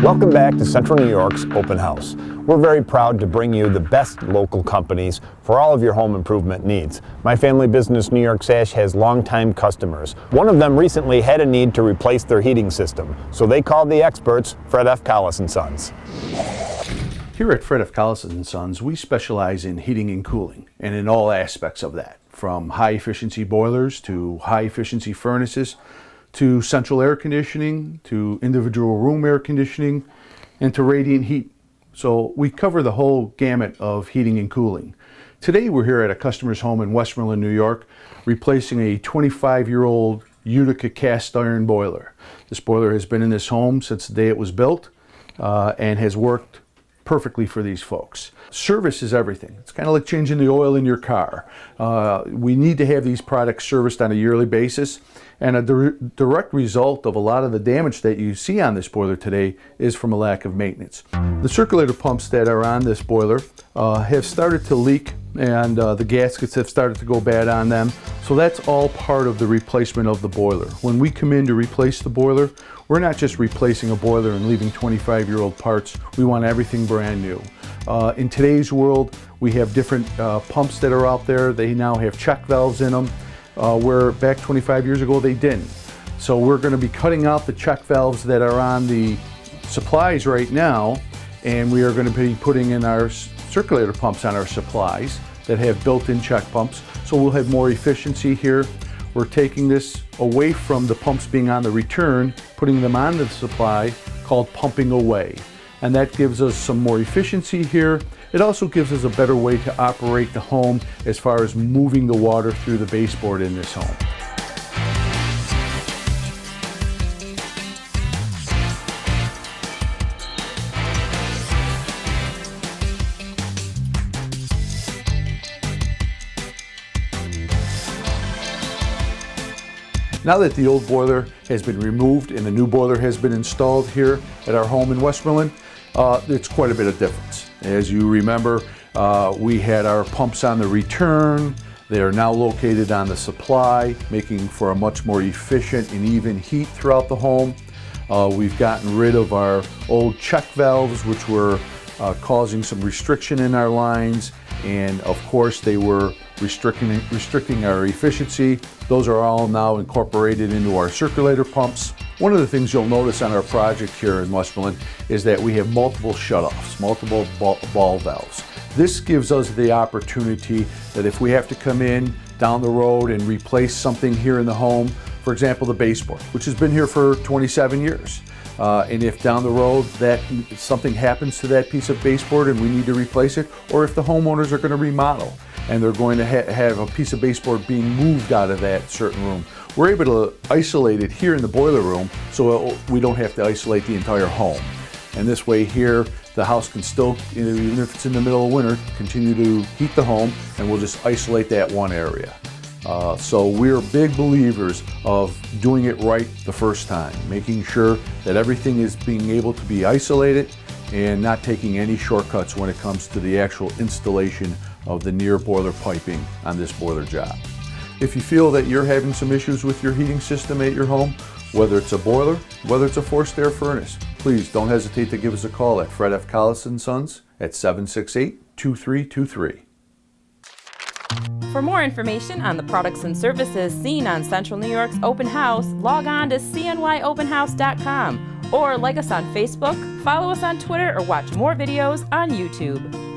Welcome back to Central New York's Open House. We're very proud to bring you the best local companies for all of your home improvement needs. My family business, New York Sash, has longtime customers. One of them recently had a need to replace their heating system, so they called the experts, Fred F. Collis & Sons. Here at Fred F. Collis & Sons, we specialize in heating and cooling, and in all aspects of that, from high-efficiency boilers to high-efficiency furnaces, to central air conditioning, to individual room air conditioning, and to radiant heat. So we cover the whole gamut of heating and cooling. Today we're here at a customer's home in Westmoreland, New York, replacing a 25-year-old Utica cast iron boiler. This boiler has been in this home since the day it was built and has worked perfectly for these folks. Service is everything. It's kind of like changing the oil in your car. We need to have these products serviced on a yearly basis, and a direct result of a lot of the damage that you see on this boiler today is from a lack of maintenance. The circulator pumps that are on this boiler have started to leak, and the gaskets have started to go bad on them. So that's all part of the replacement of the boiler. When we come in to replace the boiler, we're not just replacing a boiler and leaving 25-year-old parts. We want everything brand new. In today's world, we have different pumps that are out there. They now have check valves in them, where back 25 years ago they didn't. So we're going to be cutting out the check valves that are on the supplies right now, and we are going to be putting in our circulator pumps on our supplies that have built-in check pumps. So we'll have more efficiency here. We're taking this away from the pumps being on the return, putting them on the supply, called pumping away. And that gives us some more efficiency here. It also gives us a better way to operate the home as far as moving the water through the baseboard in this home. Now that the old boiler has been removed and the new boiler has been installed here at our home in Westmoreland, it's quite a bit of difference. As you remember, we had our pumps on the return. They are now located on the supply, making for a much more efficient and even heat throughout the home. We've gotten rid of our old check valves, which were causing some restriction in our lines, and of course they were restricting our efficiency. Those are all now incorporated into our circulator pumps. One of the things you'll notice on our project here in Westmoreland is that we have multiple shutoffs, multiple ball valves. This gives us the opportunity that if we have to come in down the road and replace something here in the home, for example the baseboard, which has been here for 27 years, and if down the road that something happens to that piece of baseboard and we need to replace it, or if the homeowners are going to remodel and they're going to have a piece of baseboard being moved out of that certain room, we're able to isolate it here in the boiler room so we don't have to isolate the entire home. And this way here, the house can still, even if it's in the middle of winter, continue to heat the home, and we'll just isolate that one area. So we're big believers of doing it right the first time, making sure that everything is being able to be isolated and not taking any shortcuts when it comes to the actual installation of the near boiler piping on this boiler job. If you feel that you're having some issues with your heating system at your home, whether it's a boiler, whether it's a forced air furnace, please don't hesitate to give us a call at Fred F. Collis & Sons at 768-2323. For more information on the products and services seen on Central New York's Open House, log on to cnyopenhouse.com or like us on Facebook, follow us on Twitter, or watch more videos on YouTube.